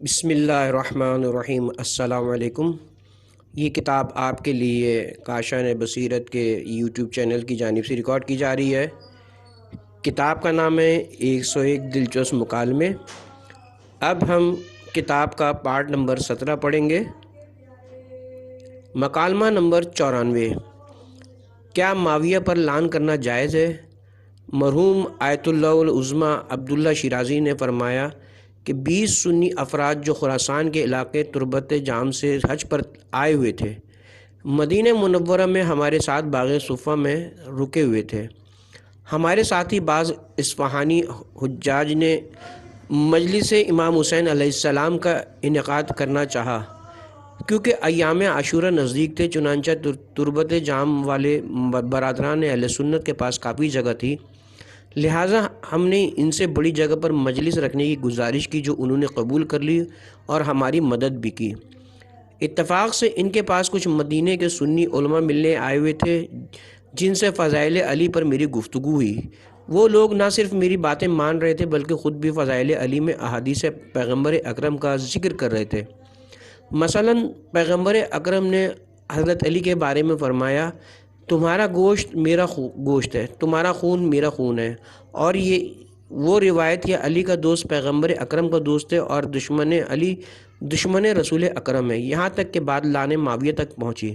بسم اللہ الرحمن الرحیم۔ السلام علیکم۔ یہ کتاب آپ کے لیے کاشان بصیرت کے یوٹیوب چینل کی جانب سے ریکارڈ کی جا رہی ہے۔ کتاب کا نام ہے 101 دلچسپ مکالمے۔ اب ہم کتاب کا پارٹ نمبر 17 پڑھیں گے۔ مکالمہ نمبر 94۔ کیا معاویہ پر لعن کرنا جائز ہے؟ مرحوم آیت اللہ العظمیٰ عبداللہ شیرازی نے فرمایا کہ 20 سنی افراد جو خراسان کے علاقے تربت جام سے حج پر آئے ہوئے تھے، مدینہ منورہ میں ہمارے ساتھ باغ صفا میں رکے ہوئے تھے۔ ہمارے ساتھی بعض اصفہانی حجاج نے مجلس امام حسین علیہ السلام کا انعقاد کرنا چاہا۔ کیونکہ ایام عاشورہ نزدیک تھے، چنانچہ تربت جام والے برادران اہل سنت کے پاس کافی جگہ تھی، لہٰذا ہم نے ان سے بڑی جگہ پر مجلس رکھنے کی گزارش کی، جو انہوں نے قبول کر لی اور ہماری مدد بھی کی۔ اتفاق سے ان کے پاس کچھ مدینے کے سنی علماء ملنے آئے ہوئے تھے، جن سے فضائل علی پر میری گفتگو ہوئی۔ وہ لوگ نہ صرف میری باتیں مان رہے تھے بلکہ خود بھی فضائل علی میں احادیث پیغمبر اکرم کا ذکر کر رہے تھے۔ مثلاً پیغمبر اکرم نے حضرت علی کے بارے میں فرمایا، تمہارا گوشت میرا گوشت ہے، تمہارا خون میرا خون ہے، اور یہ وہ روایت ہے علی کا دوست پیغمبر اکرم کا دوست ہے اور دشمن علی دشمن رسول اکرم ہے، یہاں تک کہ بات لعن معاویہ تک پہنچی۔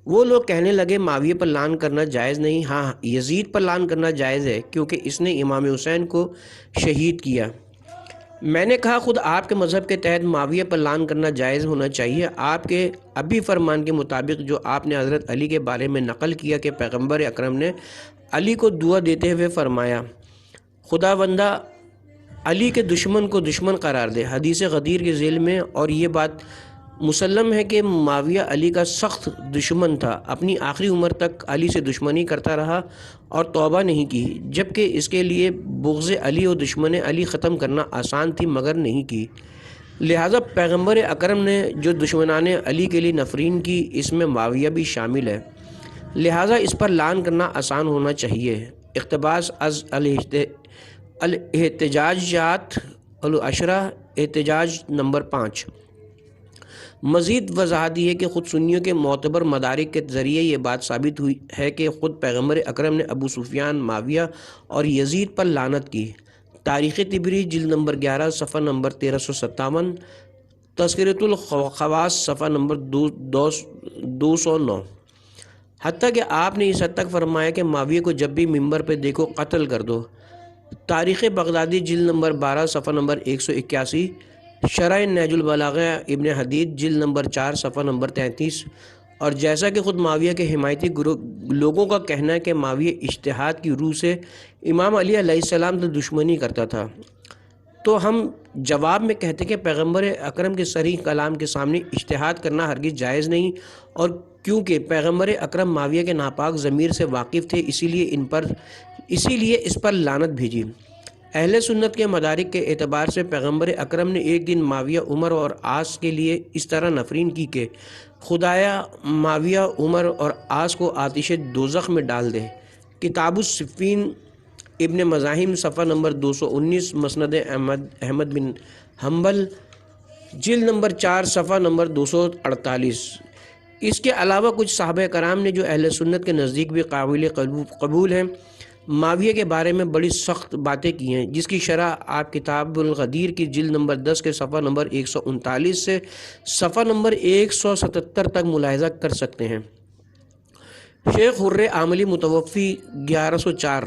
وہ لوگ کہنے لگے معاویہ پر لعن کرنا جائز نہیں، ہاں یزید پر لعن کرنا جائز ہے کیونکہ اس نے امام حسین کو شہید کیا۔ میں نے کہا خود آپ کے مذہب کے تحت معاویہ پر لعن کرنا جائز ہونا چاہیے۔ آپ کے ابھی فرمان کے مطابق جو آپ نے حضرت علی کے بارے میں نقل کیا کہ پیغمبر اکرم نے علی کو دعا دیتے ہوئے فرمایا، خداوندہ علی کے دشمن کو دشمن قرار دے، حدیث غدیر کے ذیل میں، اور یہ بات مسلم ہے کہ معاویہ علی کا سخت دشمن تھا، اپنی آخری عمر تک علی سے دشمنی کرتا رہا اور توبہ نہیں کی، جبکہ اس کے لیے بغض علی اور دشمن علی ختم کرنا آسان تھی مگر نہیں کی۔ لہٰذا پیغمبر اکرم نے جو دشمنان علی کے لیے نفرین کی، اس میں معاویہ بھی شامل ہے، لہٰذا اس پر لعن کرنا آسان ہونا چاہیے۔ اقتباس از الاحتجاجات العشرہ، احتجاج نمبر 5۔ مزید وضاحت یہ کہ خود سنیوں کے معتبر مدارک کے ذریعے یہ بات ثابت ہوئی ہے کہ خود پیغمبر اکرم نے ابو سفیان، معاویہ اور یزید پر لعنت کی۔ تاریخ طبری جلد نمبر 11 صفحہ نمبر 1357، تذکرۃ الخواص صفحہ نمبر 209۔ حتیٰ کہ آپ نے اس حد تک فرمایا کہ معاویہ کو جب بھی منبر پہ دیکھو قتل کر دو۔ تاریخ بغدادی جلد نمبر 12 صفحہ نمبر 181، شرح نہج البلاغہ ابن حدید جلد نمبر 4 صفحہ نمبر 33۔ اور جیسا کہ خود معاویہ کے حمایتی لوگوں کا کہنا ہے کہ معاویہ اجتہاد کی روح سے امام علی علیہ السلام سے دشمنی کرتا تھا، تو ہم جواب میں کہتے کہ پیغمبر اکرم کے صریح کلام کے سامنے اجتہاد کرنا ہرگز جائز نہیں، اور کیونکہ پیغمبر اکرم معاویہ کے ناپاک ضمیر سے واقف تھے، اسی لیے اس پر لعنت بھیجی۔ اہل سنت کے مدارک کے اعتبار سے پیغمبر اکرم نے ایک دن معاویہ، عمر اور عاص کے لیے اس طرح نفرین کی کہ خدایا معاویہ، عمر اور عاص کو آتش دوزخ میں ڈال دے۔ کتاب الصفین ابن مزاحم صفحہ نمبر 219، مسند احمد بن حنبل جلد نمبر 4 صفحہ نمبر 248۔ اس کے علاوہ کچھ صحابہ کرام نے جو اہل سنت کے نزدیک بھی قابل قبول ہیں، معاویہ کے بارے میں بڑی سخت باتیں کی ہیں، جس کی شرح آپ کتاب الغدیر کی جلد نمبر 10 کے صفحہ نمبر 139 سے صفحہ نمبر 177 تک ملاحظہ کر سکتے ہیں۔ شیخ حر عاملی متوفی 1104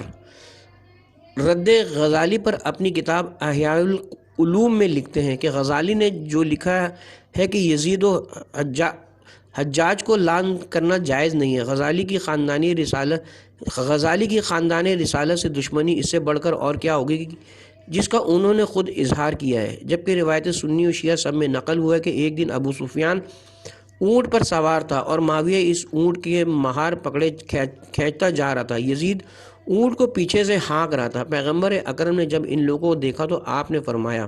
رد غزالی پر اپنی کتاب احیاء العلوم میں لکھتے ہیں کہ غزالی نے جو لکھا ہے کہ یزید و حجاج کو لعن کرنا جائز نہیں ہے، غزالی کی خاندان رسالت سے دشمنی اس سے بڑھ کر اور کیا ہوگی جس کا انہوں نے خود اظہار کیا ہے، جبکہ روایت سنی و شیعہ سب میں نقل ہوا ہے کہ ایک دن ابو سفیان اونٹ پر سوار تھا اور معاویہ اس اونٹ کے مہار پکڑے کھینچتا جا رہا تھا، یزید اونٹ کو پیچھے سے ہانک رہا تھا۔ پیغمبر اکرم نے جب ان لوگوں کو دیکھا تو آپ نے فرمایا،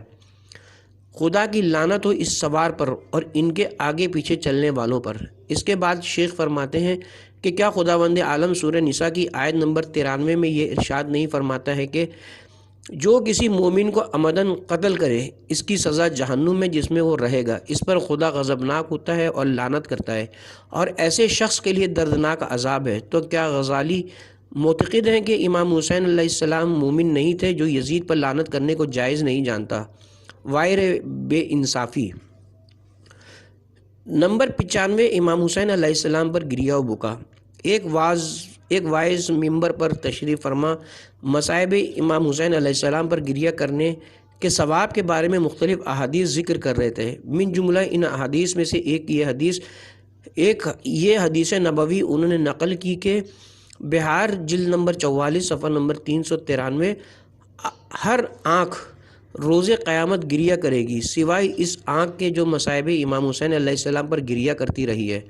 خدا کی لعنت ہو اس سوار پر اور ان کے آگے پیچھے چلنے والوں پر۔ اس کے بعد شیخ فرماتے ہیں کہ کیا خداوند عالم سورہ نساء کی آیت نمبر 93 میں یہ ارشاد نہیں فرماتا ہے کہ جو کسی مومن کو عمدن قتل کرے اس کی سزا جہنم میں جس میں وہ رہے گا، اس پر خدا غضبناک ہوتا ہے اور لعنت کرتا ہے، اور ایسے شخص کے لیے دردناک عذاب ہے۔ تو کیا غزالی معتقد ہیں کہ امام حسین علیہ السلام مومن نہیں تھے جو یزید پر لعنت کرنے کو جائز نہیں جانتا؟ وائر بے انصافی۔ نمبر 95، امام حسین علیہ السلام پر گریہ و بکا۔ ایک وائز ممبر پر تشریف فرما مصائب امام حسین علیہ السلام پر گریہ کرنے کے ثواب کے بارے میں مختلف احادیث ذکر کر رہے تھے۔ من جملہ ان احادیث میں سے یہ حدیث نبوی انہوں نے نقل کی کہ بہار جلد نمبر 44 صفحہ نمبر 393، ہر آنکھ روز قیامت گریہ کرے گی سوائے اس آنکھ کے جو مصائب امام حسین علیہ السلام پر گریہ کرتی رہی ہے۔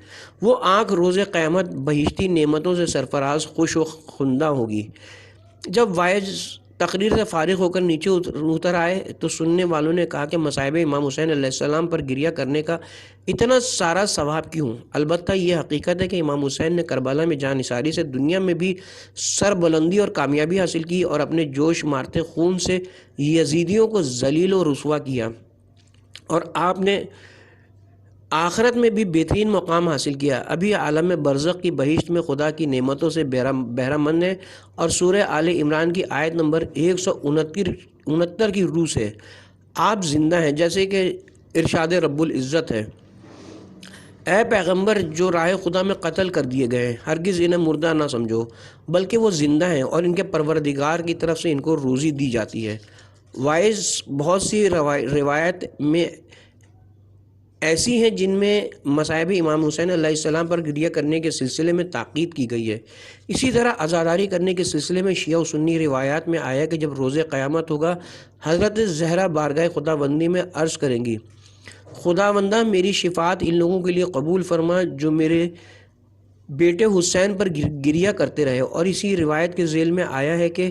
وہ آنکھ روز قیامت بہشتی نعمتوں سے سرفراز خوش و خندہ ہوگی۔ جب وائز تقریر سے فارغ ہو کر نیچے اتر آئے تو سننے والوں نے کہا کہ مصائب امام حسین علیہ السلام پر گریہ کرنے کا اتنا سارا ثواب کیوں؟ البتہ یہ حقیقت ہے کہ امام حسین نے کربلا میں جان نثاری سے دنیا میں بھی سر بلندی اور کامیابی حاصل کی اور اپنے جوش مارتے خون سے یزیدیوں کو ذلیل و رسوا کیا، اور آپ نے آخرت میں بھی بہترین مقام حاصل کیا۔ ابھی عالم برزخ کی بہشت میں خدا کی نعمتوں سے بہرہ مند ہے، اور سورہ آل عمران کی آیت نمبر 169 کی روح سے آپ زندہ ہیں، جیسے کہ ارشاد رب العزت ہے: اے پیغمبر، جو راہ خدا میں قتل کر دیے گئے ہیں ہرگز انہیں مردہ نہ سمجھو، بلکہ وہ زندہ ہیں اور ان کے پروردگار کی طرف سے ان کو روزی دی جاتی ہے۔ وائز بہت سی روایت میں ایسی ہیں جن میں مصائب امام حسین علیہ السلام پر گریہ کرنے کے سلسلے میں تاکید کی گئی ہے۔ اسی طرح عزاداری کرنے کے سلسلے میں شیعہ و سنی روایات میں آیا کہ جب روز قیامت ہوگا حضرت زہرا بارگاہ خداوندی میں عرض کریں گی: خداوندہ، میری شفاعت ان لوگوں کے لیے قبول فرما جو میرے بیٹے حسین پر گریہ کرتے رہے۔ اور اسی روایت کے ذیل میں آیا ہے کہ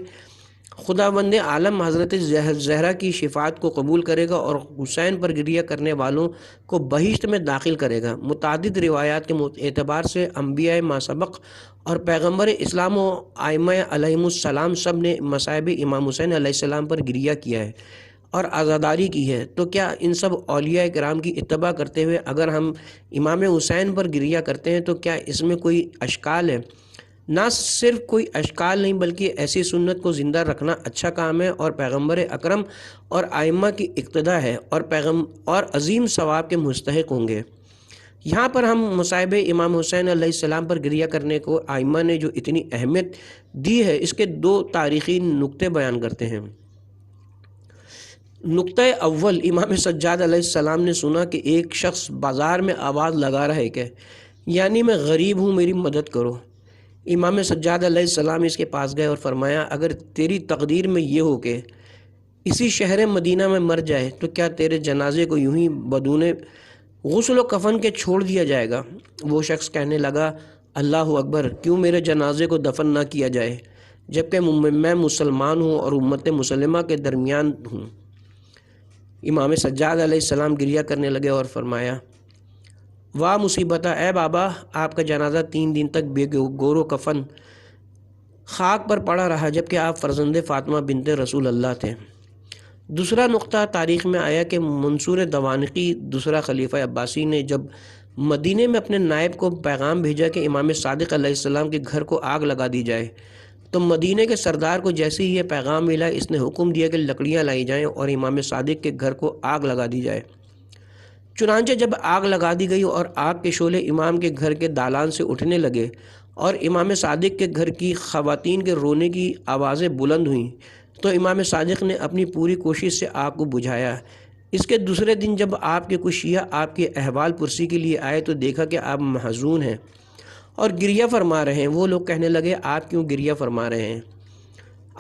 خداوند عالم حضرت زہرا کی شفاعت کو قبول کرے گا اور حسین پر گریہ کرنے والوں کو بہشت میں داخل کرے گا۔ متعدد روایات کے اعتبار سے انبیاء ماسبق اور پیغمبر اسلام و ائمہ علیہم السلام سب نے مصائب امام حسین علیہ السلام پر گریہ کیا ہے اور عزاداری کی ہے۔ تو کیا ان سب اولیاء کرام کی اتباع کرتے ہوئے اگر ہم امام حسین پر گریہ کرتے ہیں تو کیا اس میں کوئی اشکال ہے؟ نہ صرف کوئی اشکال نہیں بلکہ ایسی سنت کو زندہ رکھنا اچھا کام ہے اور پیغمبر اکرم اور ائمہ کی اقتداء ہے اور عظیم ثواب کے مستحق ہوں گے۔ یہاں پر ہم مصائب امام حسین علیہ السلام پر گریہ کرنے کو ائمہ نے جو اتنی اہمیت دی ہے اس کے 2 تاریخی نقطے بیان کرتے ہیں۔ نقطہ اول، امام سجاد علیہ السلام نے سنا کہ ایک شخص بازار میں آواز لگا رہا ہے کہ یعنی میں غریب ہوں، میری مدد کرو۔ امام سجاد علیہ السلام اس کے پاس گئے اور فرمایا: اگر تیری تقدیر میں یہ ہو کہ اسی شہر مدینہ میں مر جائے تو کیا تیرے جنازے کو یوں ہی بدون غسل و کفن کے چھوڑ دیا جائے گا؟ وہ شخص کہنے لگا: اللہ اکبر، کیوں میرے جنازے کو دفن نہ کیا جائے جبکہ میں مسلمان ہوں اور امت مسلمہ کے درمیان ہوں؟ امام سجاد علیہ السلام گریہ کرنے لگے اور فرمایا: واہ مصیبتہ، اے بابا، آپ کا جنازہ 3 دن تک بے گور و کفن خاک پر پڑا رہا جبکہ آپ فرزند فاطمہ بنت رسول اللہ تھے۔ دوسرا نقطہ، تاریخ میں آیا کہ منصور دوانقی دوسرا خلیفہ عباسی نے جب مدینے میں اپنے نائب کو پیغام بھیجا کہ امام صادق علیہ السلام کے گھر کو آگ لگا دی جائے، تو مدینے کے سردار کو جیسے ہی یہ پیغام ملا اس نے حکم دیا کہ لکڑیاں لائی جائیں اور امام صادق کے گھر کو آگ لگا دی جائے۔ چنانچہ جب آگ لگا دی گئی اور آگ کے شعلے امام کے گھر کے دالان سے اٹھنے لگے اور امام صادق کے گھر کی خواتین کے رونے کی آوازیں بلند ہوئیں تو امام صادق نے اپنی پوری کوشش سے آگ کو بجھایا۔ اس کے دوسرے دن جب آپ کے کچھ شیعہ آپ کے احوال پرسی کے لیے آئے تو دیکھا کہ آپ محزون ہیں اور گریہ فرما رہے ہیں۔ وہ لوگ کہنے لگے: آپ کیوں گریہ فرما رہے ہیں؟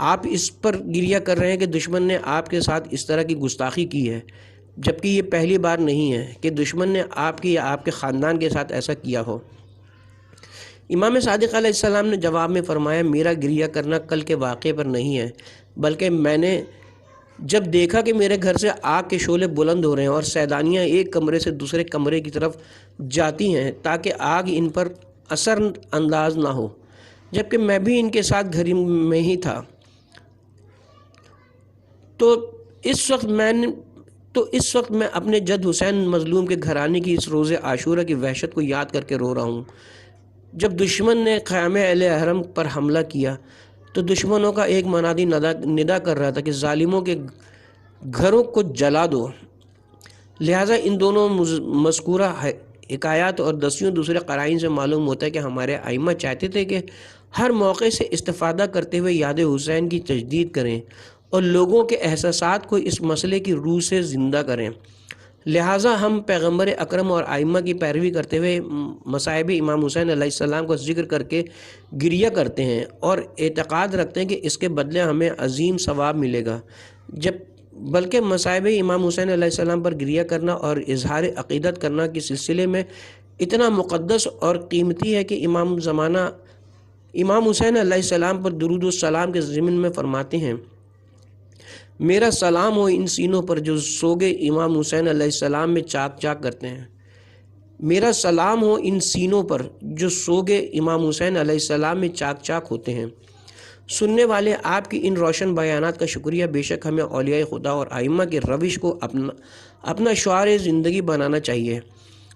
آپ اس پر گریہ کر رہے ہیں کہ دشمن نے آپ کے ساتھ اس طرح کی گستاخی کی ہے، جبکہ یہ پہلی بار نہیں ہے کہ دشمن نے آپ کے یا آپ کے خاندان کے ساتھ ایسا کیا ہو۔ امام صادق علیہ السلام نے جواب میں فرمایا: میرا گریہ کرنا کل کے واقعے پر نہیں ہے، بلکہ میں نے جب دیکھا کہ میرے گھر سے آگ کے شعلے بلند ہو رہے ہیں اور سیدانیاں ایک کمرے سے دوسرے کمرے کی طرف جاتی ہیں تاکہ آگ ان پر اثر انداز نہ ہو، جبکہ میں بھی ان کے ساتھ گھر میں ہی تھا، تو اس وقت میں اپنے جد حسین مظلوم کے گھرانے کی اس روز عاشورہ کی وحشت کو یاد کر کے رو رہا ہوں۔ جب دشمن نے خیمہ اہل حرم پر حملہ کیا تو دشمنوں کا ایک منادی ندا کر رہا تھا کہ ظالموں کے گھروں کو جلا دو۔ لہٰذا ان دونوں مذکورہ حکایات اور دسیوں دوسرے قرائن سے معلوم ہوتا ہے کہ ہمارے ائمہ چاہتے تھے کہ ہر موقع سے استفادہ کرتے ہوئے یاد حسین کی تجدید کریں اور لوگوں کے احساسات کو اس مسئلے کی روح سے زندہ کریں۔ لہٰذا ہم پیغمبر اکرم اور ائمہ کی پیروی کرتے ہوئے مصائب امام حسین علیہ السلام کو ذکر کر کے گریہ کرتے ہیں اور اعتقاد رکھتے ہیں کہ اس کے بدلے ہمیں عظیم ثواب ملے گا، بلکہ مصائب امام حسین علیہ السلام پر گریہ کرنا اور اظہار عقیدت کرنا کے سلسلے میں اتنا مقدس اور قیمتی ہے کہ امام زمانہ امام حسین علیہ السلام پر درود و سلام کے ضمن میں فرماتے ہیں: میرا سلام ہو ان سینوں پر جو سوگے امام حسین علیہ السلام میں چاک چاک کرتے ہیں۔ میرا سلام ہو ان سینوں پر جو سوگے امام حسین علیہ السلام میں چاک چاک ہوتے ہیں۔ سننے والے آپ کی ان روشن بیانات کا شکریہ۔ بے شک ہمیں اولیاء خدا اور ائمہ کی روش کو اپنا شعار زندگی بنانا چاہیے،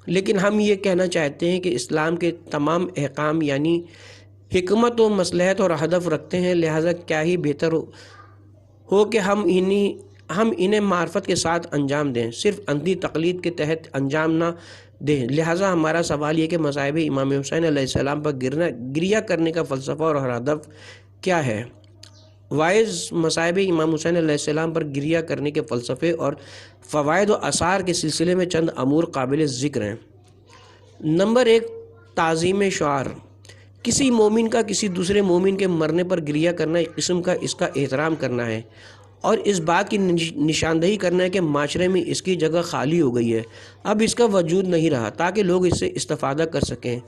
لیکن ہم یہ کہنا چاہتے ہیں کہ اسلام کے تمام احکام یعنی حکمت و مصلحت اور ہدف رکھتے ہیں، لہٰذا کیا ہی بہتر ہو کہ ہم انہیں معرفت کے ساتھ انجام دیں، صرف اندھی تقلید کے تحت انجام نہ دیں۔ لہٰذا ہمارا سوال یہ کہ مصائب امام حسین علیہ السلام پر گریہ کرنے کا فلسفہ اور ہدف کیا ہے؟ وائز مصائب امام حسین علیہ السلام پر گریہ کرنے کے فلسفے اور فوائد و آثار کے سلسلے میں چند امور قابل ذکر ہیں۔ نمبر 1، تعظیم شعار۔ کسی مومن کا کسی دوسرے مومن کے مرنے پر گریہ کرنا ایک قسم کا اس کا احترام کرنا ہے اور اس بات کی نشاندہی کرنا ہے کہ معاشرے میں اس کی جگہ خالی ہو گئی ہے، اب اس کا وجود نہیں رہا، تاکہ لوگ اس سے استفادہ کر سکیں۔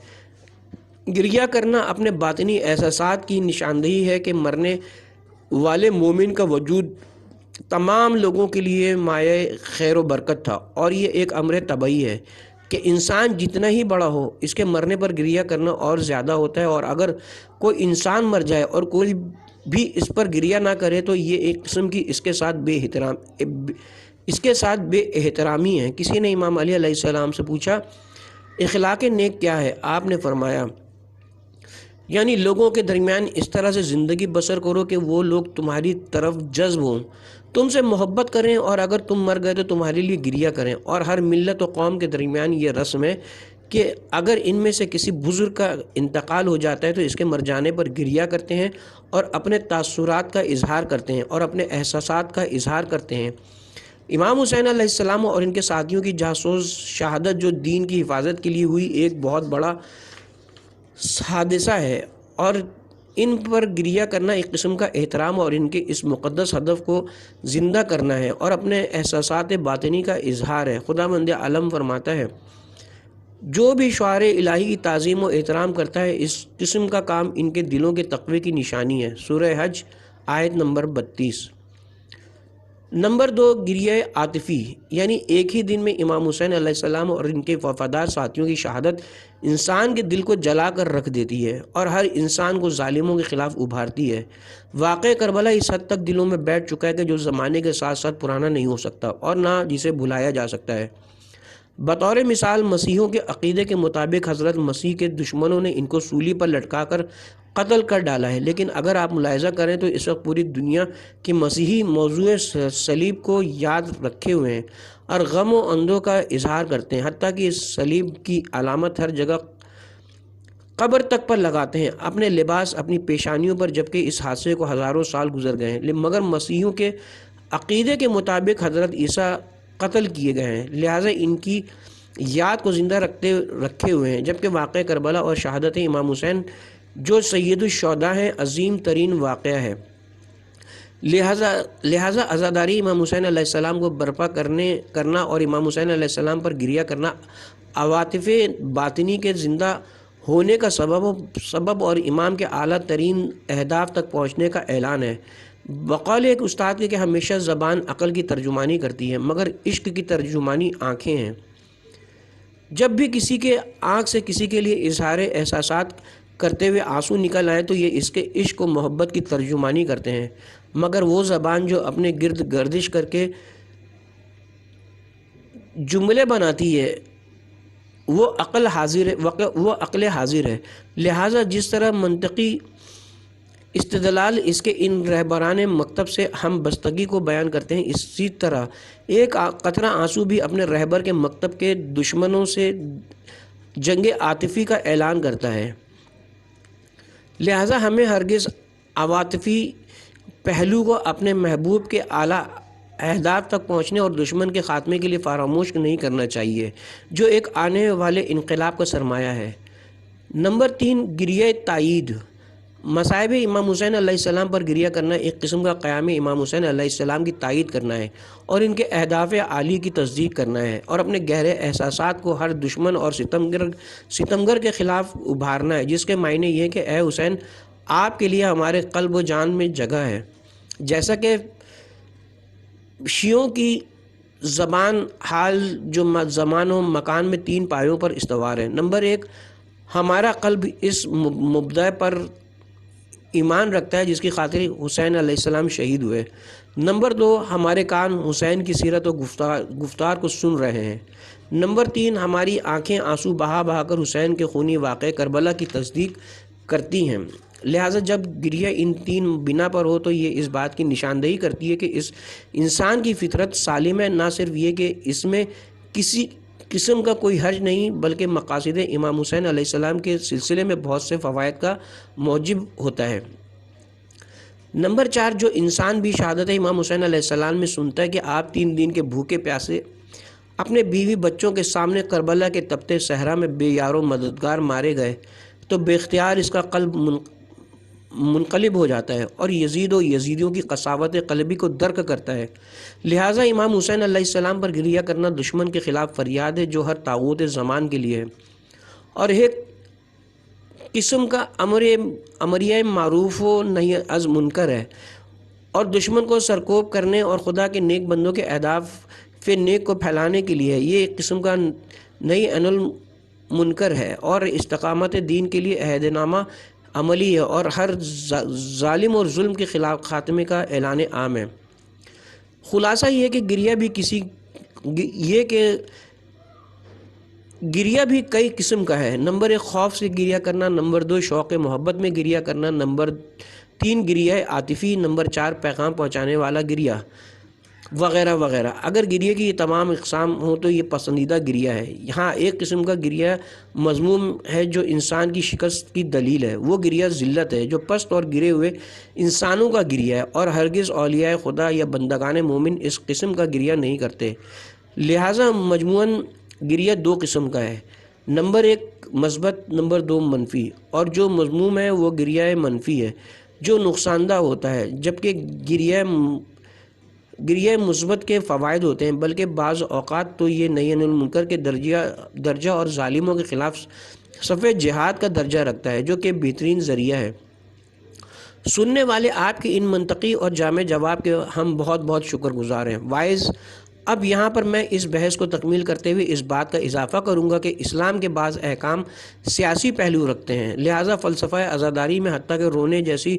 گریہ کرنا اپنے باطنی احساسات کی نشاندہی ہے کہ مرنے والے مومن کا وجود تمام لوگوں کے لیے مایہ خیر و برکت تھا، اور یہ ایک امر طبعی ہے کہ انسان جتنا ہی بڑا ہو اس کے مرنے پر گریہ کرنا اور زیادہ ہوتا ہے، اور اگر کوئی انسان مر جائے اور کوئی بھی اس پر گریہ نہ کرے تو یہ ایک قسم کی اس کے ساتھ بے احترامی ہے۔ کسی نے امام علی علیہ السلام سے پوچھا، اخلاق نیک کیا ہے؟ آپ نے فرمایا، یعنی لوگوں کے درمیان اس طرح سے زندگی بسر کرو کہ وہ لوگ تمہاری طرف جذب ہوں، تم سے محبت کریں، اور اگر تم مر گئے تو تمہارے لیے گریہ کریں۔ اور ہر ملت و قوم کے درمیان یہ رسم ہے کہ اگر ان میں سے کسی بزرگ کا انتقال ہو جاتا ہے تو اس کے مر جانے پر گریہ کرتے ہیں اور اپنے تاثرات کا اظہار کرتے ہیں اور اپنے احساسات کا اظہار کرتے ہیں۔ امام حسین علیہ السلام اور ان کے ساتھیوں کی جاسوس شہادت جو دین کی حفاظت کے لیے ہوئی ایک بہت بڑا حادثہ ہے، اور ان پر گریہ کرنا ایک قسم کا احترام اور ان کے اس مقدس ہدف کو زندہ کرنا ہے اور اپنے احساسات باطنی کا اظہار ہے۔ خداوند عالم فرماتا ہے، جو بھی شعائر الہی کی تعظیم و احترام کرتا ہے اس قسم کا کام ان کے دلوں کے تقوی کی نشانی ہے۔ سورہ حج آیت نمبر 32۔ نمبر 2، گریہ عاطفی، یعنی ایک ہی دن میں امام حسین علیہ السلام اور ان کے وفادار ساتھیوں کی شہادت انسان کے دل کو جلا کر رکھ دیتی ہے اور ہر انسان کو ظالموں کے خلاف ابھارتی ہے۔ واقعہ کربلا اس حد تک دلوں میں بیٹھ چکا ہے کہ جو زمانے کے ساتھ ساتھ پرانا نہیں ہو سکتا اور نہ جسے بھلایا جا سکتا ہے۔ بطور مثال، مسیحیوں کے عقیدے کے مطابق حضرت مسیح کے دشمنوں نے ان کو سولی پر لٹکا کر قتل کر ڈالا ہے، لیکن اگر آپ ملاحظہ کریں تو اس وقت پوری دنیا کے مسیحی موضوع صلیب کو یاد رکھے ہوئے ہیں اور غم و اندو کا اظہار کرتے ہیں، حتیٰ کہ اس صلیب کی علامت ہر جگہ قبر تک پر لگاتے ہیں، اپنے لباس اپنی پیشانیوں پر، جبکہ اس حادثے کو ہزاروں سال گزر گئے ہیں، مگر مسیحیوں کے عقیدے کے مطابق حضرت عیسیٰ قتل کیے گئے ہیں، لہٰذا ان کی یاد کو زندہ رکھے ہوئے ہیں، جبکہ واقعہ کربلا اور شہادت امام حسین جو سید الشہداء ہیں عظیم ترین واقعہ ہے۔ لہٰذا عزاداری امام حسین علیہ السلام کو برپا کرنا اور امام حسین علیہ السلام پر گریہ کرنا عواطف باطنی کے زندہ ہونے کا سبب اور امام کے اعلیٰ ترین اہداف تک پہنچنے کا اعلان ہے۔ بقول ایک استاد کے کہ ہمیشہ زبان عقل کی ترجمانی کرتی ہے، مگر عشق کی ترجمانی آنکھیں ہیں۔ جب بھی کسی کے آنکھ سے کسی کے لیے اظہار احساسات کرتے ہوئے آنسو نکل آئیں تو یہ اس کے عشق و محبت کی ترجمانی کرتے ہیں۔ مگر وہ زبان جو اپنے گرد گردش کر کے جملے بناتی ہے وہ عقل حاضر ہے۔ لہٰذا جس طرح منطقی استدلال اس کے ان رہبران مکتب سے ہم بستگی کو بیان کرتے ہیں، اسی طرح ایک قطرہ آنسو بھی اپنے رہبر کے مکتب کے دشمنوں سے جنگ عاطفی کا اعلان کرتا ہے۔ لہٰذا ہمیں ہرگز عواطفی پہلو کو اپنے محبوب کے اعلیٰ اہداف تک پہنچنے اور دشمن کے خاتمے کے لیے فراموش نہیں کرنا چاہیے، جو ایک آنے والے انقلاب کا سرمایہ ہے۔ نمبر 3، گریہ تائید۔ مصائب امام حسین علیہ السلام پر گریہ کرنا ایک قسم کا قیام امام حسین علیہ السلام کی تائید کرنا ہے اور ان کے اہداف عالی کی تصدیق کرنا ہے، اور اپنے گہرے احساسات کو ہر دشمن اور ستمگر کے خلاف ابھارنا ہے، جس کے معنی یہ کہ اے حسین، آپ کے لیے ہمارے قلب و جان میں جگہ ہے۔ جیسا کہ شیعوں کی زبان حال جو زمان و مکان میں 3 پایوں پر استوار ہے۔ نمبر 1، ہمارا قلب اس مبدع پر ایمان رکھتا ہے جس کی خاطر حسین علیہ السلام شہید ہوئے۔ نمبر 2، ہمارے کان حسین کی سیرت و گفتار کو سن رہے ہیں۔ نمبر 3، ہماری آنکھیں آنسو بہا بہا کر حسین کے خونی واقعے کربلا کی تصدیق کرتی ہیں۔ لہٰذا جب گریہ ان 3 بنا پر ہو تو یہ اس بات کی نشاندہی کرتی ہے کہ اس انسان کی فطرت سالم ہے، نہ صرف یہ کہ اس میں کسی قسم کا کوئی حرج نہیں، بلکہ مقاصد امام حسین علیہ السلام کے سلسلے میں بہت سے فوائد کا موجب ہوتا ہے۔ نمبر 4، جو انسان بھی شہادت امام حسین علیہ السلام میں سنتا ہے کہ آپ 3 دن کے بھوکے پیاسے اپنے بیوی بچوں کے سامنے کربلا کے تپتے صحرا میں بے یار و مددگار مارے گئے تو بے اختیار اس کا قلب منقلب ہو جاتا ہے اور یزید و یزیدیوں کی قساوت قلبی کو درک کرتا ہے۔ لہٰذا امام حسین علیہ السلام پر گریہ کرنا دشمن کے خلاف فریاد ہے جو ہر طاغوت زمان کے لیے ہے، اور ایک قسم کا امریہ معروف و نہی از منکر ہے، اور دشمن کو سرکوب کرنے اور خدا کے نیک بندوں کے اہداف نیک کو پھیلانے کے لیے یہ ایک قسم کا نہی عن المنکر ہے، اور استقامت دین کے لیے عہد نامہ عملی ہے، اور ہر ظالم اور ظلم کے خلاف خاتمے کا اعلان عام ہے۔ خلاصہ یہ کہ گریہ بھی کئی قسم کا ہے۔ نمبر 1، خوف سے گریہ کرنا۔ نمبر 2، شوق محبت میں گریہ کرنا۔ نمبر 3، گریہ عاطفی۔ نمبر 4، پیغام پہنچانے والا گریہ وغیرہ وغیرہ۔ اگر گریہ کی یہ تمام اقسام ہوں تو یہ پسندیدہ گریہ ہے۔ یہاں ایک قسم کا گریہ مذموم ہے جو انسان کی شکست کی دلیل ہے، وہ گریہ ذلت ہے جو پست اور گرے ہوئے انسانوں کا گریہ ہے، اور ہرگز اولیاء خدا یا بندگان مومن اس قسم کا گریہ نہیں کرتے۔ لہٰذا مجموعاً گریہ 2 قسم کا ہے، نمبر 1 مثبت، نمبر 2 منفی، اور جو مذموم ہے وہ گریہ منفی ہے جو نقصان دہ ہوتا ہے، جبکہ گریہ مثبت کے فوائد ہوتے ہیں، بلکہ بعض اوقات تو یہ نہی عن المنکر کے درجہ اور ظالموں کے خلاف صف جہاد کا درجہ رکھتا ہے، جو کہ بہترین ذریعہ ہے۔ سننے والے آپ کے ان منطقی اور جامع جواب کے ہم بہت بہت شکر گزار ہیں۔ وائز، اب یہاں پر میں اس بحث کو تکمیل کرتے ہوئے اس بات کا اضافہ کروں گا کہ اسلام کے بعض احکام سیاسی پہلو رکھتے ہیں، لہٰذا فلسفہ عزاداری میں حتیٰ کہ رونے جیسی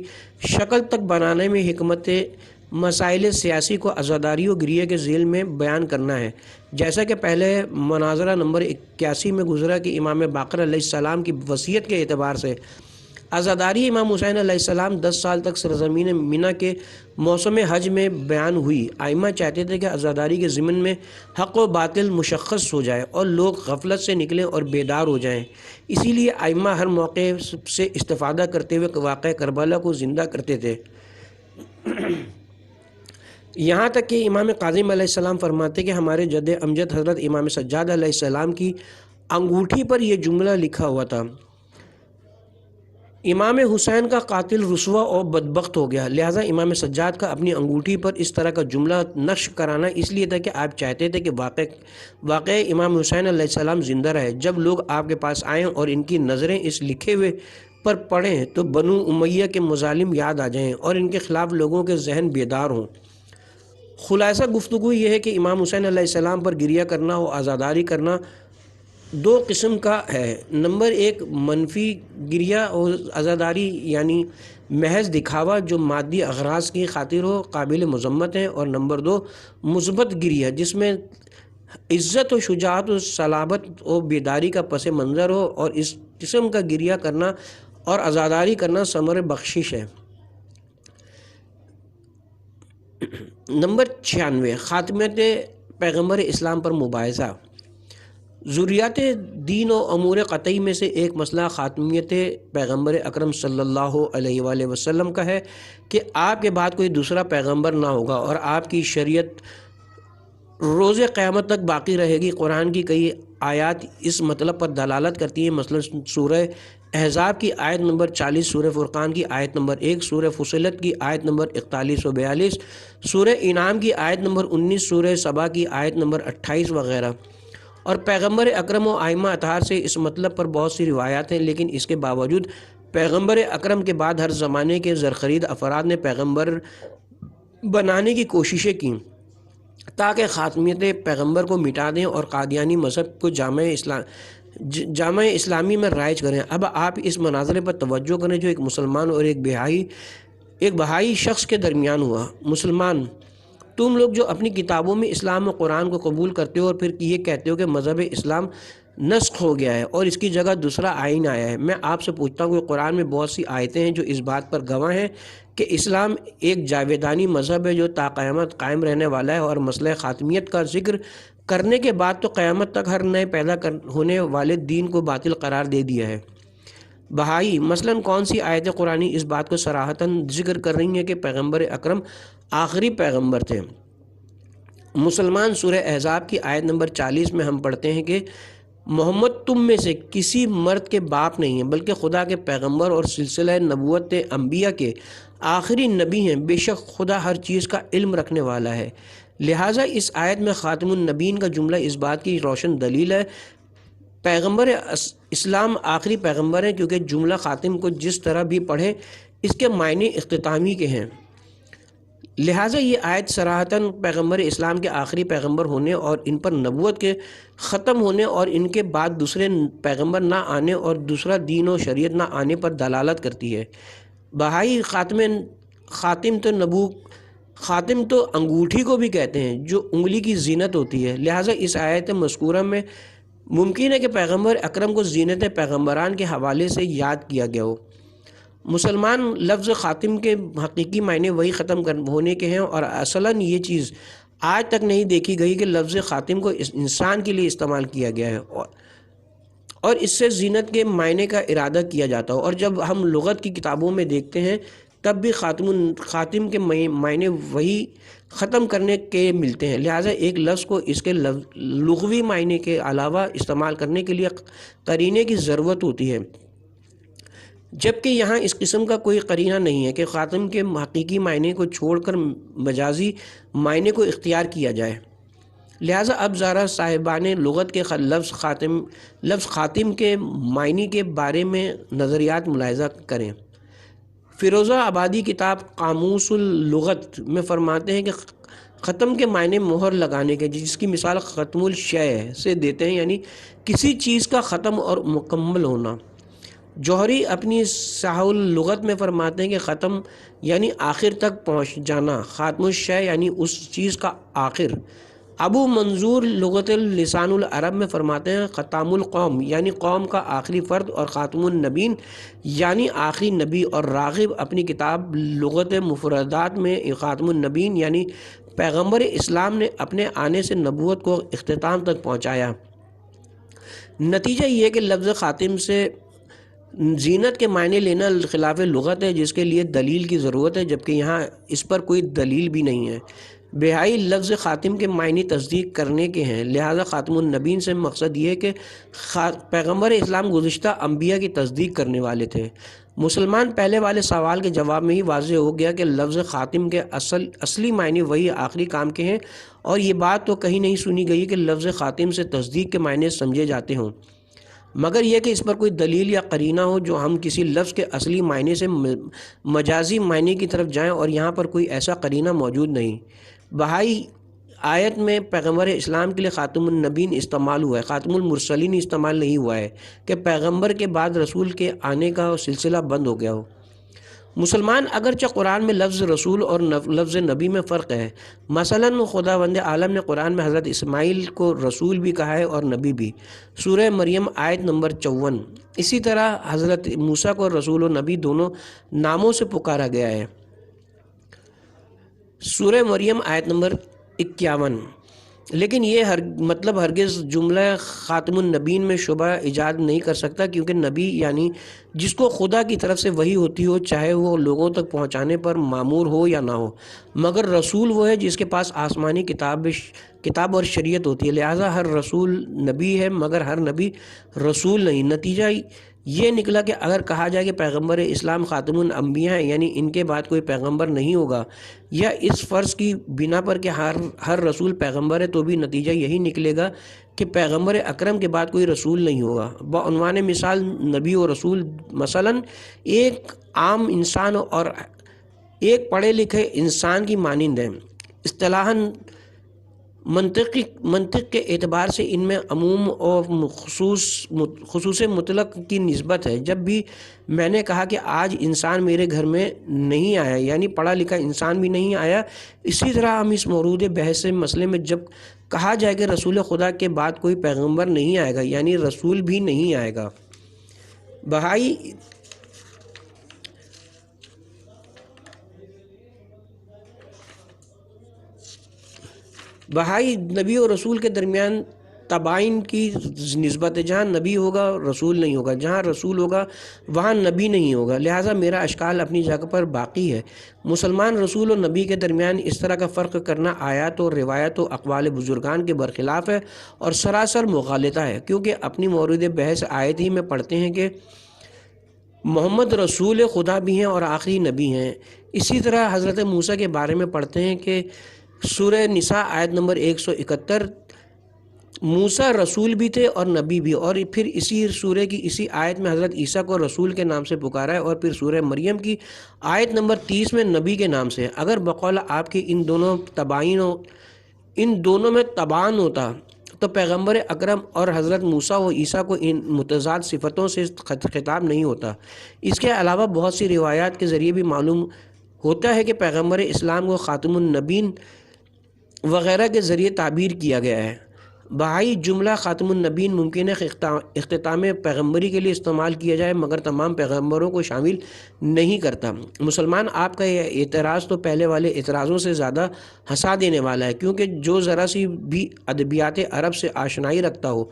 شکل تک بنانے میں حکمت مسائل سیاسی کو عزاداری و گریہ کے ذیل میں بیان کرنا ہے، جیسا کہ پہلے مناظرہ نمبر 81 میں گزرا کہ امام باقر علیہ السلام کی وصیت کے اعتبار سے عزاداری امام حسین علیہ السلام 10 سال تک سرزمین منی کے موسم حج میں بیان ہوئی۔ ائمہ چاہتے تھے کہ عزاداری کے ضمن میں حق و باطل مشخص ہو جائے اور لوگ غفلت سے نکلیں اور بیدار ہو جائیں، اسی لیے ائمہ ہر موقع سے استفادہ کرتے ہوئے واقعہ کربلا کو زندہ کرتے تھے۔ یہاں تک کہ امام کاظم علیہ السلام فرماتے کہ ہمارے جد امجد حضرت امام سجاد علیہ السلام کی انگوٹھی پر یہ جملہ لکھا ہوا تھا، امام حسین کا قاتل رسوا اور بدبخت ہو گیا۔ لہٰذا امام سجاد کا اپنی انگوٹھی پر اس طرح کا جملہ نقش کرانا اس لیے تھا کہ آپ چاہتے تھے کہ واقع امام حسین علیہ السلام زندہ رہے۔ جب لوگ آپ کے پاس آئیں اور ان کی نظریں اس لکھے ہوئے پر پڑیں تو بنو امیہ کے مظالم یاد آ جائیں اور ان کے خلاف لوگوں کے ذہن بیدار ہوں۔ خلاصہ گفتگو یہ ہے کہ امام حسین علیہ السلام پر گریہ کرنا اور عزاداری کرنا 2 قسم کا ہے۔ نمبر 1 منفی گریہ اور عزاداری، یعنی محض دکھاوا جو مادی اغراض کی خاطر ہو قابل مذمت ہے، اور نمبر 2 مثبت گریہ جس میں عزت و شجاعت و صلابت و بیداری کا پس منظر ہو، اور اس قسم کا گریہ کرنا اور عزاداری کرنا ثمر بخشش ہے۔ نمبر 96 خاتمیت پیغمبر اسلام پر مباحثہ۔ ضروریات دین و امور قطعی میں سے ایک مسئلہ خاتمیت پیغمبر اکرم صلی اللہ علیہ وآلہ وسلم کا ہے کہ آپ کے بعد کوئی دوسرا پیغمبر نہ ہوگا اور آپ کی شریعت روز قیامت تک باقی رہے گی۔ قرآن کی کئی آیات اس مطلب پر دلالت کرتی ہیں، مثلا سورہ احزاب کی آیت نمبر 40، سورہ فرقان کی آیت نمبر 1، سورہ فصلت کی آیت نمبر 41 و 42، سورہ انعام کی آیت نمبر 19، سورہ سبا کی آیت نمبر 28 وغیرہ۔ اور پیغمبر اکرم و ائمہ اطہار سے اس مطلب پر بہت سی روایات ہیں، لیکن اس کے باوجود پیغمبر اکرم کے بعد ہر زمانے کے زرخرید افراد نے پیغمبر بنانے کی کوششیں کیں تاکہ خاتمیت پیغمبر کو مٹا دیں اور قادیانی مذہب کو جامع اسلامی میں رائج کریں۔ اب آپ اس مناظرے پر توجہ کریں جو ایک مسلمان اور ایک بہائی شخص کے درمیان ہوا۔ مسلمان: تم لوگ جو اپنی کتابوں میں اسلام و قرآن کو قبول کرتے ہو اور پھر یہ کہتے ہو کہ مذہب اسلام نسخ ہو گیا ہے اور اس کی جگہ دوسرا آئین آیا ہے، میں آپ سے پوچھتا ہوں کہ قرآن میں بہت سی آیتیں ہیں جو اس بات پر گواہ ہیں کہ اسلام ایک جاویدانی مذہب ہے جو تا قیامت قائم رہنے والا ہے، اور مسئلہ خاتمیت کا ذکر کرنے کے بعد تو قیامت تک ہر نئے پیدا ہونے والے دین کو باطل قرار دے دیا ہے۔ بہائی: مثلاً کون سی آیت قرآنی اس بات کو صراحتاً ذکر کر رہی ہیں کہ پیغمبر اکرم آخری پیغمبر تھے؟ مسلمان: سورہ احزاب کی آیت نمبر 40 میں ہم پڑھتے ہیں کہ محمد تم میں سے کسی مرد کے باپ نہیں ہیں بلکہ خدا کے پیغمبر اور سلسلہ نبوت انبیاء کے آخری نبی ہیں، بے شک خدا ہر چیز کا علم رکھنے والا ہے۔ لہٰذا اس آیت میں خاتم النبیین کا جملہ اس بات کی روشن دلیل ہے پیغمبر اسلام آخری پیغمبر ہیں، کیونکہ جملہ خاتم کو جس طرح بھی پڑھیں اس کے معنی اختتامی کے ہیں۔ لہٰذا یہ آیت صراحتاً پیغمبر اسلام کے آخری پیغمبر ہونے اور ان پر نبوت کے ختم ہونے اور ان کے بعد دوسرے پیغمبر نہ آنے اور دوسرا دین و شریعت نہ آنے پر دلالت کرتی ہے۔ بہائی: خاتم تو انگوٹھی کو بھی کہتے ہیں جو انگلی کی زینت ہوتی ہے، لہٰذا اس آیت مذکورہ میں ممکن ہے کہ پیغمبر اکرم کو زینت پیغمبران کے حوالے سے یاد کیا گیا ہو۔ مسلمان: لفظ خاتم کے حقیقی معنی وہی ختم ہونے کے ہیں، اور اصلاً یہ چیز آج تک نہیں دیکھی گئی کہ لفظ خاتم کو انسان کے لیے استعمال کیا گیا ہے اور اس سے زینت کے معنی کا ارادہ کیا جاتا ہو، اور جب ہم لغت کی کتابوں میں دیکھتے ہیں تب بھی خاتم کے معنی وہی ختم کرنے کے ملتے ہیں، لہٰذا ایک لفظ کو اس کے لغوی معنی کے علاوہ استعمال کرنے کے لیے قرینے کی ضرورت ہوتی ہے، جبکہ یہاں اس قسم کا کوئی قرینہ نہیں ہے کہ خاتم کے حقیقی معنی کو چھوڑ کر مجازی معنی کو اختیار کیا جائے۔ لہٰذا اب ذرا صاحبان لغت کے لفظ خاتم کے معنی کے بارے میں نظریات ملاحظہ کریں۔ فیروزہ آبادی کتاب قاموس اللغت میں فرماتے ہیں کہ ختم کے معنی مہر لگانے کے، جس کی مثال ختم الشیء سے دیتے ہیں، یعنی کسی چیز کا ختم اور مکمل ہونا۔ جوہری اپنی صحیح اللغت میں فرماتے ہیں کہ ختم یعنی آخر تک پہنچ جانا، خاتم الشیء یعنی اس چیز کا آخر۔ ابو منظور لغت لسان العرب میں فرماتے ہیں ختام القوم یعنی قوم کا آخری فرد، اور خاتم النبین یعنی آخری نبی۔ اور راغب اپنی کتاب لغت مفردات میں خاتم النبین یعنی پیغمبر اسلام نے اپنے آنے سے نبوت کو اختتام تک پہنچایا۔ نتیجہ یہ کہ لفظ خاتم سے زینت کے معنی لینا خلاف لغت ہے، جس کے لیے دلیل کی ضرورت ہے، جبکہ یہاں اس پر کوئی دلیل بھی نہیں ہے۔ بہائی: لفظ خاتم کے معنی تصدیق کرنے کے ہیں، لہذا خاتم النبین سے مقصد یہ ہے کہ پیغمبر اسلام گزشتہ انبیاء کی تصدیق کرنے والے تھے۔ مسلمان: پہلے والے سوال کے جواب میں ہی واضح ہو گیا کہ لفظ خاتم کے اصلی معنی وہی آخری کام کے ہیں، اور یہ بات تو کہیں نہیں سنی گئی کہ لفظ خاتم سے تصدیق کے معنی سمجھے جاتے ہوں، مگر یہ کہ اس پر کوئی دلیل یا قرینہ ہو جو ہم کسی لفظ کے اصلی معنی سے مجازی معنی کی طرف جائیں، اور یہاں پر کوئی ایسا قرینہ موجود نہیں۔ بہائی: آیت میں پیغمبر اسلام کے لیے خاتم النبین استعمال ہوا ہے، خاتم المرسلین استعمال نہیں ہوا ہے کہ پیغمبر کے بعد رسول کے آنے کا سلسلہ بند ہو گیا ہو۔ مسلمان اگرچہ قرآن میں لفظ رسول اور لفظ نبی میں فرق ہے، مثلاً خداوند عالم نے قرآن میں حضرت اسماعیل کو رسول بھی کہا ہے اور نبی بھی، سورہ مریم آیت نمبر 54۔ اسی طرح حضرت موسیٰ کو رسول و نبی دونوں ناموں سے پکارا گیا ہے، سورہ مریم آیت نمبر 51۔ لیکن یہ مطلب ہرگز جملہ خاتم النبیین میں شبہ ایجاد نہیں کر سکتا، کیونکہ نبی یعنی جس کو خدا کی طرف سے وحی ہوتی ہو، چاہے وہ لوگوں تک پہنچانے پر مامور ہو یا نہ ہو، مگر رسول وہ ہے جس کے پاس آسمانی کتاب اور شریعت ہوتی ہے۔ لہٰذا ہر رسول نبی ہے مگر ہر نبی رسول نہیں۔ نتیجہ یہ نکلا کہ اگر کہا جائے کہ پیغمبر اسلام خاتم الانبیاء ہیں، یعنی ان کے بعد کوئی پیغمبر نہیں ہوگا، یا اس فرض کی بنا پر کہ ہر رسول پیغمبر ہے، تو بھی نتیجہ یہی نکلے گا کہ پیغمبر اکرم کے بعد کوئی رسول نہیں ہوگا۔ بعنوان مثال نبی و رسول مثلاً ایک عام انسان اور ایک پڑھے لکھے انسان کی مانند ہیں۔ اصطلاحاً منطق کے اعتبار سے ان میں عموم اور خصوص مطلق کی نسبت ہے۔ جب بھی میں نے کہا کہ آج انسان میرے گھر میں نہیں آیا، یعنی پڑھا لکھا انسان بھی نہیں آیا، اسی طرح ہم اس مورود بحث مسئلے میں جب کہا جائے کہ رسول خدا کے بعد کوئی پیغمبر نہیں آئے گا، یعنی رسول بھی نہیں آئے گا۔ بہائی نبی اور رسول کے درمیان تباین کی نسبت ہے، جہاں نبی ہوگا رسول نہیں ہوگا، جہاں رسول ہوگا وہاں نبی نہیں ہوگا، لہٰذا میرا اشکال اپنی جگہ پر باقی ہے۔ مسلمان رسول و نبی کے درمیان اس طرح کا فرق کرنا آیات و روایت و اقوال بزرگان کے برخلاف ہے اور سراسر مغالطہ ہے، کیونکہ اپنی مورد بحث آیت ہی میں پڑھتے ہیں کہ محمد رسول خدا بھی ہیں اور آخری نبی ہیں۔ اسی طرح حضرت موسیٰ کے بارے میں پڑھتے ہیں کہ سورہ نساء آیت نمبر 171، موسیٰ رسول بھی تھے اور نبی بھی، اور پھر اسی سورہ کی اسی آیت میں حضرت عیسیٰ کو رسول کے نام سے پکارا ہے، اور پھر سورہ مریم کی آیت نمبر 30 میں نبی کے نام سے۔ اگر بقول آپ کی ان دونوں میں تباین ہوتا تو پیغمبر اکرم اور حضرت موسیٰ و عیسیٰ کو ان متضاد صفتوں سے خطاب نہیں ہوتا۔ اس کے علاوہ بہت سی روایات کے ذریعے بھی معلوم ہوتا ہے کہ پیغمبر اسلام کو خاتم النبیین وغیرہ کے ذریعے تعبیر کیا گیا ہے۔ بہائی جملہ خاتم النبیین ممکن ہے اختتام پیغمبری کے لیے استعمال کیا جائے، مگر تمام پیغمبروں کو شامل نہیں کرتا۔ مسلمان آپ کا یہ اعتراض تو پہلے والے اعتراضوں سے زیادہ ہنسا دینے والا ہے، کیونکہ جو ذرا سی بھی ادبیات عرب سے آشنائی رکھتا ہو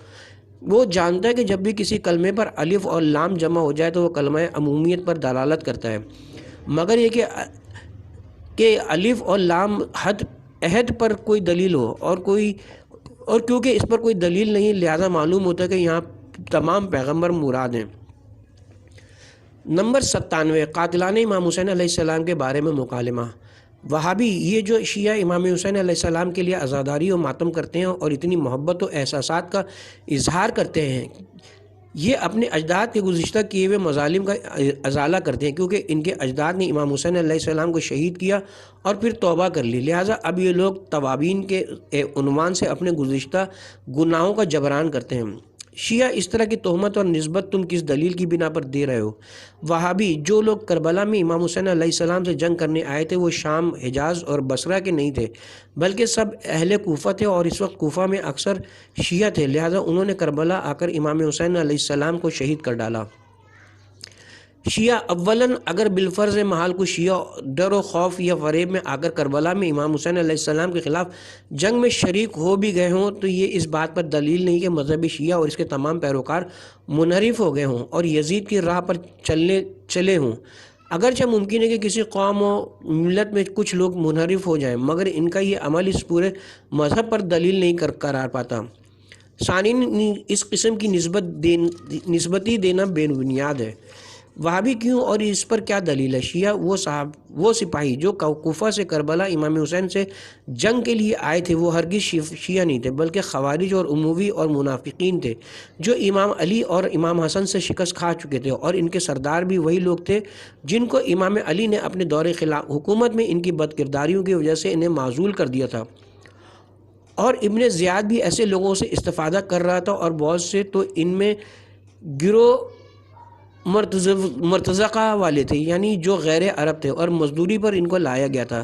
وہ جانتا ہے کہ جب بھی کسی کلمے پر الف اور لام جمع ہو جائے تو وہ کلمہ عمومیت پر دلالت کرتا ہے، مگر یہ کہ الف اور لام عہد پر کوئی دلیل ہو اور کیونکہ اس پر کوئی دلیل نہیں، لہذا معلوم ہوتا ہے کہ یہاں تمام پیغمبر مراد ہیں۔ نمبر 97، قاتلان امام حسین علیہ السلام کے بارے میں مکالمہ۔ وہابی یہ جو شیعہ امام حسین علیہ السلام کے لیے عزاداری و ماتم کرتے ہیں اور اتنی محبت و احساسات کا اظہار کرتے ہیں، یہ اپنے اجداد کے گزشتہ کیے ہوئے مظالم کا ازالہ کرتے ہیں، کیونکہ ان کے اجداد نے امام حسین علیہ السلام کو شہید کیا اور پھر توبہ کر لی، لہٰذا اب یہ لوگ توابین کے عنوان سے اپنے گزشتہ گناہوں کا جبران کرتے ہیں۔ شیعہ اس طرح کی تہمت اور نسبت تم کس دلیل کی بنا پر دے رہے ہو؟ وہابی جو لوگ کربلا میں امام حسین علیہ السلام سے جنگ کرنے آئے تھے وہ شام، حجاز اور بصرہ کے نہیں تھے، بلکہ سب اہل کوفہ تھے، اور اس وقت کوفہ میں اکثر شیعہ تھے، لہٰذا انہوں نے کربلا آ کر امام حسین علیہ السلام کو شہید کر ڈالا۔ شیعہ اولاً اگر بالفرض محال کو شیعہ ڈر و خوف یا فریب میں آ کر کربلا میں امام حسین علیہ السلام کے خلاف جنگ میں شریک ہو بھی گئے ہوں تو یہ اس بات پر دلیل نہیں کہ مذہب شیعہ اور اس کے تمام پیروکار منحرف ہو گئے ہوں اور یزید کی راہ پر چلے ہوں۔ اگرچہ ممکن ہے کہ کسی قوم و ملت میں کچھ لوگ منحرف ہو جائیں، مگر ان کا یہ عمل اس پورے مذہب پر دلیل نہیں قرار پاتا۔ ثانیاً اس قسم کی نسبتی دینا بے بنیاد ہے۔ وہابی کیوں اور اس پر کیا دلیل ہے؟ شیعہ وہ سپاہی جو کوفہ سے کربلا امام حسین سے جنگ کے لیے آئے تھے وہ ہرگز شیعہ نہیں تھے، بلکہ خوارج اور اموی اور منافقین تھے جو امام علی اور امام حسن سے شکست کھا چکے تھے، اور ان کے سردار بھی وہی لوگ تھے جن کو امام علی نے اپنے دور حکومت میں ان کی بد کرداریوں کی وجہ سے انہیں معزول کر دیا تھا، اور ابن زیاد بھی ایسے لوگوں سے استفادہ کر رہا تھا، اور بہت سے تو ان میں مرتزقہ والے تھے، یعنی جو غیر عرب تھے، اور مزدوری پر ان کو لایا گیا تھا۔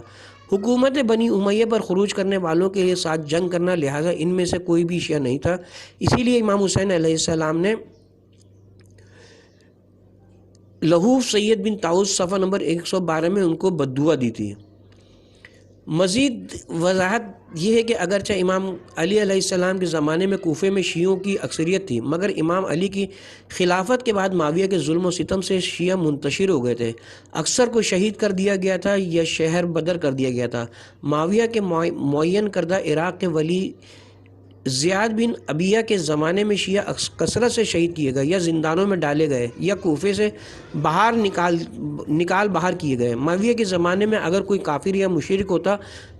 حکومت بنی امیہ پر خروج کرنے والوں کے ساتھ جنگ کرنا، لہٰذا ان میں سے کوئی بھی شیعہ نہیں تھا۔ اسی لیے امام حسین علیہ السلام نے لہو سید بن طاؤس صفحہ نمبر 112 میں ان کو بددعا دی تھی۔ مزید وضاحت یہ ہے کہ اگرچہ امام علی علیہ السلام کے زمانے میں کوفے میں شیعوں کی اکثریت تھی، مگر امام علی کی خلافت کے بعد معاویہ کے ظلم و ستم سے شیعہ منتشر ہو گئے تھے۔ اکثر کو شہید کر دیا گیا تھا یا شہر بدر کر دیا گیا تھا۔ معاویہ کے معین کردہ عراق کے ولی زیاد بن ابیہ کے زمانے میں شیعہ کثرت سے شہید کیے گئے یا زندانوں میں ڈالے گئے یا کوفے سے باہر نکال باہر کیے گئے۔ معاویہ کے زمانے میں اگر کوئی کافر یا مشرک ہوتا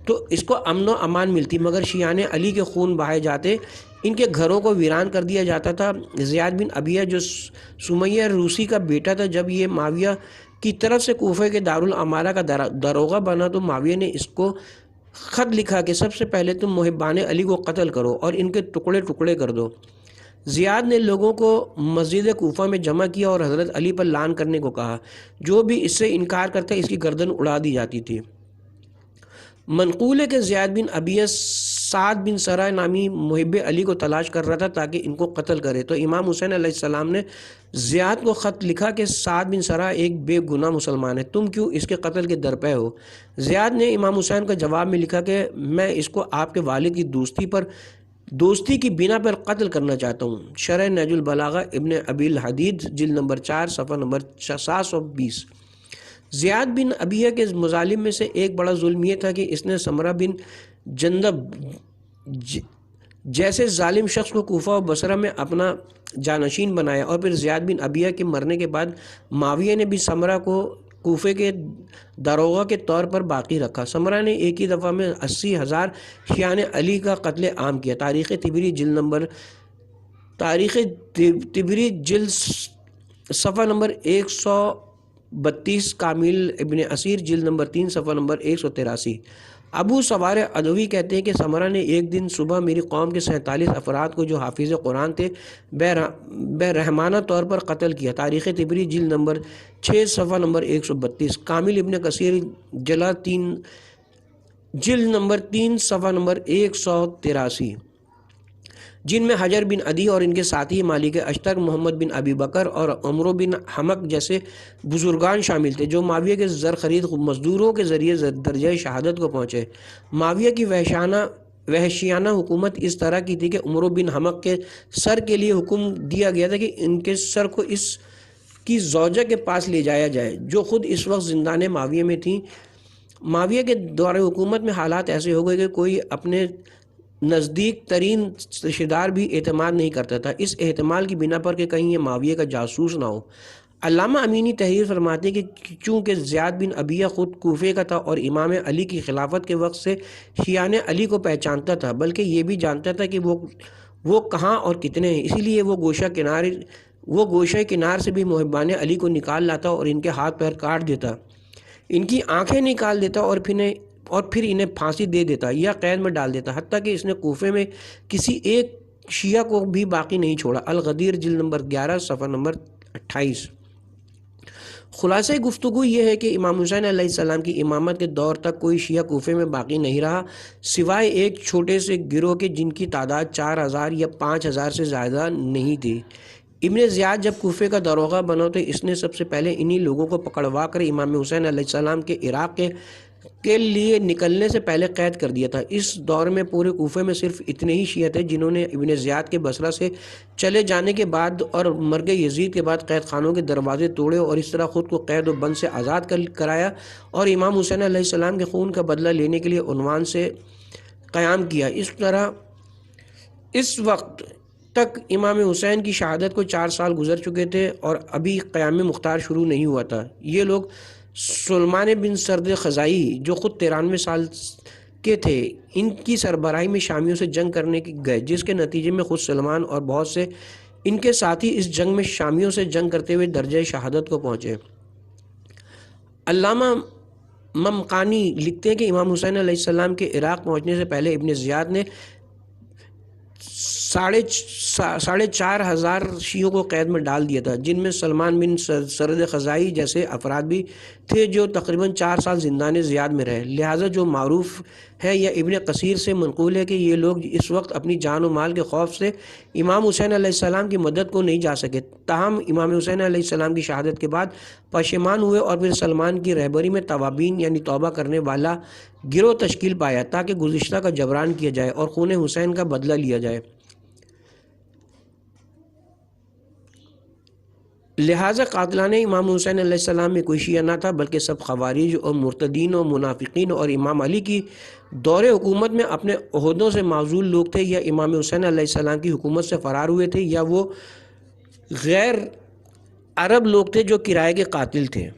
تو اس کو امن و امان ملتی، مگر شیعان علی کے خون بہائے جاتے، ان کے گھروں کو ویران کر دیا جاتا تھا۔ زیاد بن ابیہ جو سمیہ روسی کا بیٹا تھا، جب یہ معاویہ کی طرف سے کوفے کے دارالعمارہ کا داروغہ بنا تو معاویہ نے اس کو خط لکھا کہ سب سے پہلے تم محبان علی کو قتل کرو اور ان کے ٹکڑے ٹکڑے کر دو۔ زیاد نے لوگوں کو مسجد کوفہ میں جمع کیا اور حضرت علی پر لعن کرنے کو کہا۔ جو بھی اس سے انکار کرتا اس کی گردن اڑا دی جاتی تھی۔ منقول ہے کہ زیاد بن ابیہ سعد بن سرا نامی محب علی کو تلاش کر رہا تھا تاکہ ان کو قتل کرے، تو امام حسین علیہ السلام نے زیاد کو خط لکھا کہ سعد بن سرا ایک بے گناہ مسلمان ہے، تم کیوں اس کے قتل کے درپے ہو؟ زیاد نے امام حسین کا جواب میں لکھا کہ میں اس کو آپ کے والد کی دوستی کی بنا پر قتل کرنا چاہتا ہوں۔ شرح نہج البلاغہ ابن ابی الحدید جلد نمبر 4 صفحہ نمبر 720۔ زیاد بن ابیہ کے مظالم میں سے ایک بڑا ظلم یہ تھا کہ اس نے سمرہ بن جندب جیسے ظالم شخص کو کوفہ و بصرہ میں اپنا جانشین بنایا، اور پھر زیاد بن ابیہ کے مرنے کے بعد معاویہ نے بھی سمرہ کو کوفے کے داروغہ کے طور پر باقی رکھا۔ سمرہ نے ایک ہی دفعہ میں 80,000 شیعان علی کا قتل عام کیا۔ تاریخ طبری جلد صفحہ نمبر 132، کامل ابن اسیر جلد نمبر 3 صفحہ نمبر 183۔ ابو سوار ادوی کہتے ہیں کہ سمرہ نے ایک دن صبح میری قوم کے 47 افراد کو جو حافظ قرآن تھے بے رحمانہ طور پر قتل کیا۔ تاریخ طبری جلد نمبر 6 صفحہ نمبر 132، کامل ابن کثیر جلد نمبر 3 صفحہ نمبر 183، جن میں حجر بن عدی اور ان کے ساتھی مالک اشتر، محمد بن ابی بکر اور عمرو بن حمق جیسے بزرگان شامل تھے، جو معاویہ کے زر خرید مزدوروں کے ذریعے درجہ شہادت کو پہنچے۔ معاویہ کی وحشیانہ حکومت اس طرح کی تھی کہ عمرو بن حمق کے سر کے لیے حکم دیا گیا تھا کہ ان کے سر کو اس کی زوجہ کے پاس لے جایا جائے، جو خود اس وقت زندان معاویہ میں تھیں۔ معاویہ کے دور حکومت میں حالات ایسے ہو گئے کہ کوئی اپنے نزدیک ترین رشتہ دار بھی اعتماد نہیں کرتا تھا، اس احتمال کی بنا پر کہ کہیں یہ معاویہ کا جاسوس نہ ہو۔ علامہ امینی تحریر فرماتے ہیں کہ چونکہ زیاد بن ابیہ خود کوفے کا تھا اور امام علی کی خلافت کے وقت سے شیعان علی کو پہچانتا تھا، بلکہ یہ بھی جانتا تھا کہ وہ کہاں اور کتنے ہیں، اسی لیے وہ گوشہ کنار سے بھی محبان علی کو نکال لاتا اور ان کے ہاتھ پیر کاٹ دیتا، ان کی آنکھیں نکال دیتا اور پھر انہیں پھانسی دے دیتا یا قید میں ڈال دیتا، حتیٰ کہ اس نے کوفے میں کسی ایک شیعہ کو بھی باقی نہیں چھوڑا۔ الغدیر جلد نمبر 11 صفحہ نمبر 28۔ خلاصہ گفتگو یہ ہے کہ امام حسین علیہ السلام کی امامت کے دور تک کوئی شیعہ کوفے میں باقی نہیں رہا، سوائے ایک چھوٹے سے گروہ کے جن کی تعداد 4,000 یا 5,000 سے زیادہ نہیں تھی۔ ابن زیاد جب کوفے کا داروغہ بنا تو اس نے سب سے پہلے انہی لوگوں کو پکڑوا کر امام حسین علیہ السلام کے عراق کے لیے نکلنے سے پہلے قید کر دیا تھا۔ اس دور میں پورے کوفے میں صرف اتنے ہی شیعہ تھے جنہوں نے ابن زیاد کے بصرہ سے چلے جانے کے بعد اور مرگ یزید کے بعد قید خانوں کے دروازے توڑے اور اس طرح خود کو قید و بند سے آزاد کرایا اور امام حسین علیہ السلام کے خون کا بدلہ لینے کے لیے عنوان سے قیام کیا۔ اس طرح اس وقت تک امام حسین کی شہادت کو 4 سال گزر چکے تھے اور ابھی قیام مختار شروع نہیں ہوا تھا۔ یہ لوگ سلمان بن سرد خزائی جو خود 93 سال کے تھے، ان کی سربراہی میں شامیوں سے جنگ کرنے گئے، جس کے نتیجے میں خود سلمان اور بہت سے ان کے ساتھی اس جنگ میں شامیوں سے جنگ کرتے ہوئے درجہ شہادت کو پہنچے۔ علامہ ممقانی لکھتے ہیں کہ امام حسین علیہ السلام کے عراق پہنچنے سے پہلے ابن زیاد نے 4,500 شیعوں کو قید میں ڈال دیا تھا، جن میں سلمان بن سرد خزائی جیسے افراد بھی تھے جو تقریباً 4 سال زندان زیاد میں رہے۔ لہٰذا جو معروف ہے یا ابن کثیر سے منقول ہے کہ یہ لوگ اس وقت اپنی جان و مال کے خوف سے امام حسین علیہ السلام کی مدد کو نہیں جا سکے، تاہم امام حسین علیہ السلام کی شہادت کے بعد پشیمان ہوئے اور پھر سلمان کی رہبری میں توابین یعنی توبہ کرنے والا گروہ تشکیل پایا تاکہ گزشتہ کا جبران کیا جائے اور خون حسین کا بدلہ لیا جائے۔ لہٰذا قاتلان امام حسین علیہ السلام میں کوئی شیعہ نہ تھا، بلکہ سب خوارج اور مرتدین اور منافقین اور امام علی کی دور حکومت میں اپنے عہدوں سے معزول لوگ تھے، یا امام حسین علیہ السلام کی حکومت سے فرار ہوئے تھے، یا وہ غیر عرب لوگ تھے جو کرائے کے قاتل تھے۔